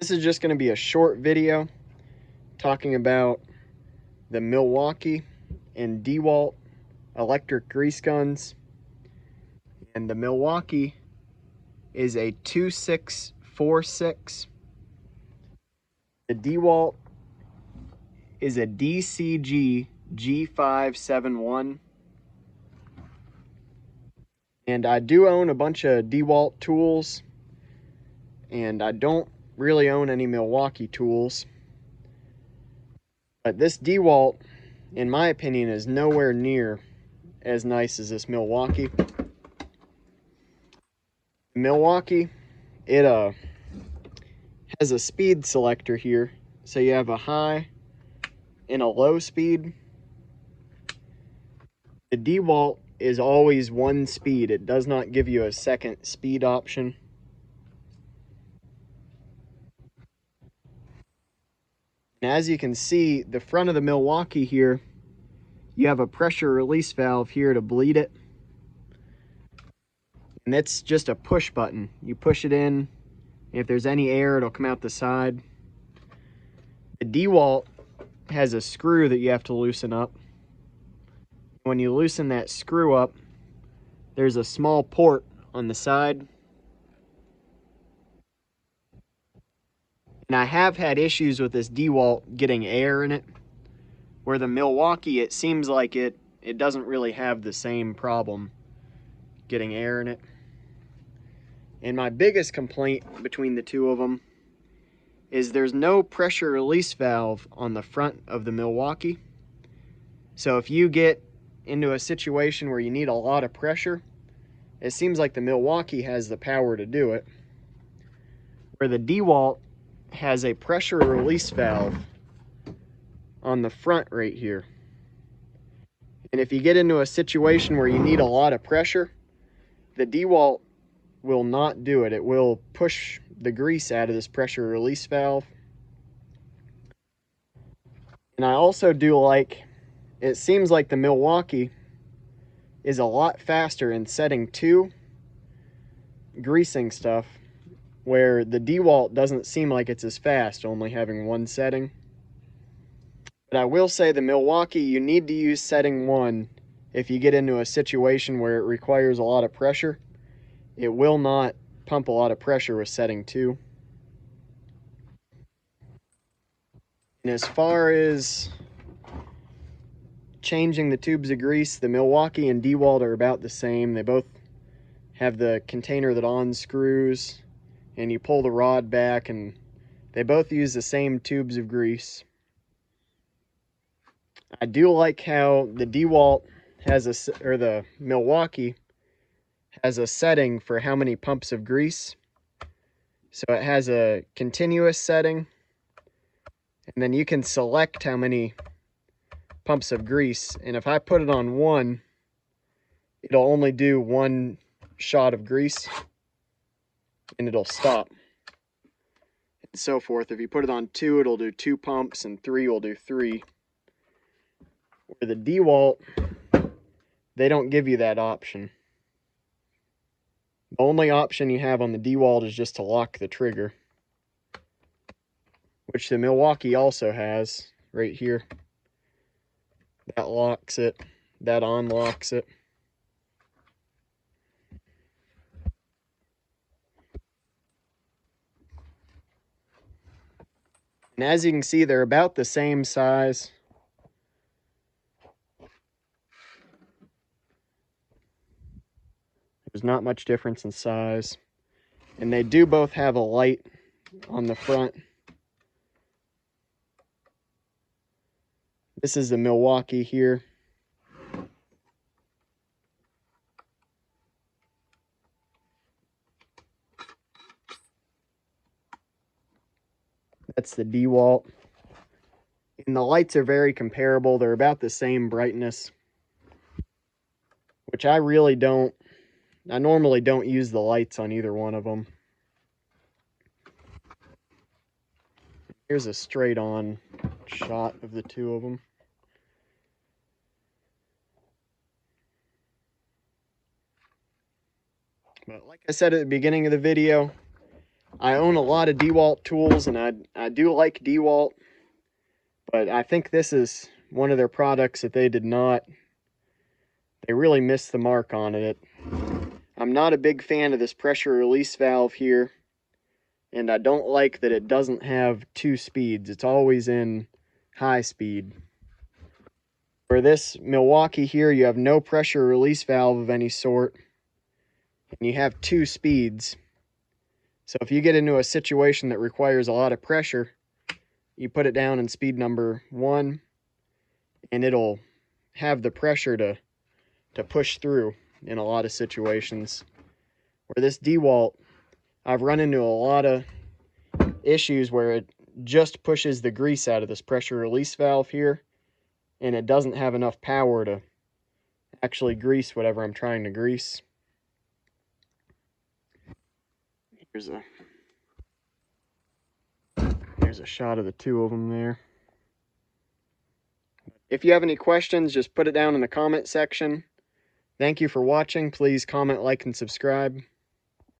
This is just going to be a short video talking about the Milwaukee and dewalt electric grease guns. And the Milwaukee is a 2646. The dewalt is a dcgg571. And I do own a bunch of dewalt tools, and I don't really own any Milwaukee tools. But this dewalt, in my opinion, is nowhere near as nice as this Milwaukee. Milwaukee, it has a speed selector here, so you have a high and a low speed. The dewalt is always one speed. It does not give you a second speed option. And as you can see, the front of the Milwaukee here, you have a pressure release valve here to bleed it. And it's just a push button. You push it in, if there's any air, it'll come out the side. The dewalt has a screw that you have to loosen up. When you loosen that screw up, there's a small port on the side. And I have had issues with this dewalt getting air in it, where the Milwaukee, it seems like it doesn't really have the same problem getting air in it. And my biggest complaint between the two of them is there's no pressure release valve on the front of the Milwaukee. So if you get into a situation where you need a lot of pressure, it seems like the Milwaukee has the power to do it, where the dewalt has a pressure release valve on the front right here. And if you get into a situation where you need a lot of pressure, the dewalt will not do it. It will push the grease out of this pressure release valve. And I also do like, it seems like the Milwaukee is a lot faster in setting 2 greasing stuff, where the dewalt doesn't seem like it's as fast, only having 1 setting. But I will say the Milwaukee, you need to use setting 1 if you get into a situation where it requires a lot of pressure. It will not pump a lot of pressure with setting 2. And as far as changing the tubes of grease, the Milwaukee and dewalt are about the same. They both have the container that unscrews, and you pull the rod back, and they both use the same tubes of grease. I do like how the dewalt has the Milwaukee has a setting for how many pumps of grease. So it has a continuous setting, and then you can select how many pumps of grease. And if I put it on 1, it'll only do 1 shot of grease, and it'll stop. And so forth. If you put it on 2, it'll do 2 pumps, and 3 will do 3. Where the dewalt, they don't give you that option. The only option you have on the dewalt is just to lock the trigger, which the Milwaukee also has right here. That locks it, that unlocks it. And as you can see, they're about the same size. There's not much difference in size. And they do both have a light on the front. This is the Milwaukee here. That's the dewalt. And the lights are very comparable. They're about the same brightness, which I normally don't use the lights on either one of them. Here's a straight on shot of the two of them. But like I said at the beginning of the video, I own a lot of dewalt tools, and I do like dewalt, but I think this is one of their products that they really missed the mark on it. I'm not a big fan of this pressure release valve here, and I don't like that it doesn't have 2 speeds. It's always in high speed. For this Milwaukee here, you have no pressure release valve of any sort, and you have 2 speeds. So if you get into a situation that requires a lot of pressure, you put it down in speed number 1, and it'll have the pressure to push through in a lot of situations. Where this dewalt, I've run into a lot of issues where it just pushes the grease out of this pressure release valve here, and it doesn't have enough power to actually grease whatever I'm trying to grease. Here's a shot of the 2 of them there. If you have any questions, just put it down in the comment section. Thank you for watching. Please comment, like, and subscribe.